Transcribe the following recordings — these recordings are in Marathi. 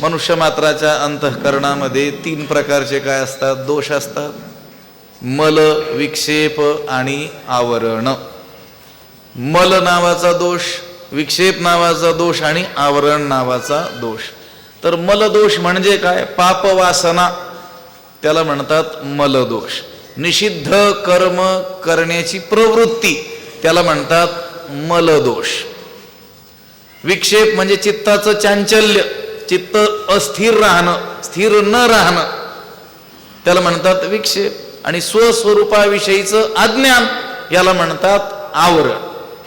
मनुष्य मात्राच्या अंतःकरणामध्ये तीन प्रकारचे काय असतात? दोष असतात. मल, विक्षेप आणि आवरण. मल नावाचा दोष, विक्षेप नावाचा दोष आणि आवरण नावाचा दोष. तर मलदोष म्हणजे काय? पापवासना, त्याला म्हणतात मलदोष. निषिद्ध कर्म करण्याची प्रवृत्ती, त्याला म्हणतात मलदोष. विक्षेप म्हणजे चित्ताचं चांचल्य, चित्त अस्थिर राहणं, स्थिर न राहणं, त्याला म्हणतात विक्षेप. आणि स्वस्वरूपाविषयीचं अज्ञान, याला म्हणतात आवरण.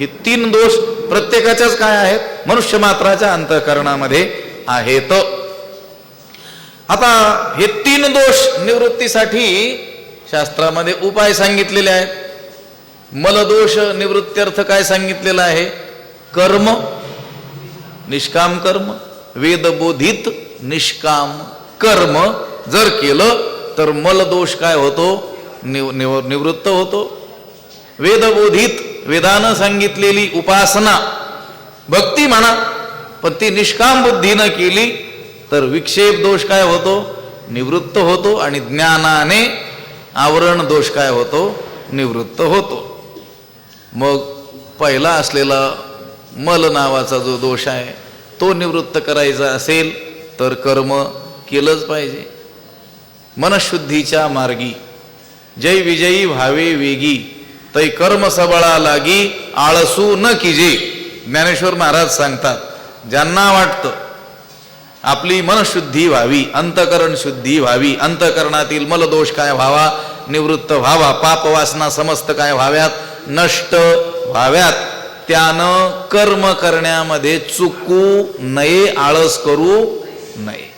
हे तीन दोष प्रत्येकाच्याच काय आहेत? मनुष्य मात्राच्या अंतःकरणामध्ये आहेत. आता हे तीन दोष निवृत्तीसाठी शास्त्रामध्ये उपाय सांगितलेले आहेत. मलदोष निवृत्त्यर्थ काय सांगितलेलं आहे? कर्म, निष्काम कर्म, वेदबोधित निष्काम कर्म जर केलं तर मलदोष काय होतो? निवृत्त होतो. वेदबोधित, वेदानं सांगितलेली उपासना, भक्ती म्हणा, पण ती निष्काम बुद्धीनं केली तर विक्षेप दोष काय होतो? निवृत्त होतो. आणि ज्ञानाने आवरण दोष काय होतो? निवृत्त होतो. मग पहिला असलेला मल नावाचा जो दोष आहे तो निवृत्त करायचा असेल तर कर्म केलंच पाहिजे. मनशुद्धीच्या मार्गी जय विजयी व्हावे वेगी, तै कर्म सबळा लागी आळसू न कीजे. ज्ञानेश्वर महाराज सांगतात, ज्यांना वाटतं आपली मनशुद्धी व्हावी, अंतकरण शुद्धी व्हावी, अंतकरणातील मलदोष काय व्हावा? निवृत्त व्हावा, पापवासना समस्त काय व्हाव्यात? नष्ट व्हाव्यात. त्यानं कर्म करण्यामध्ये चुकू नये, आळस करू नये.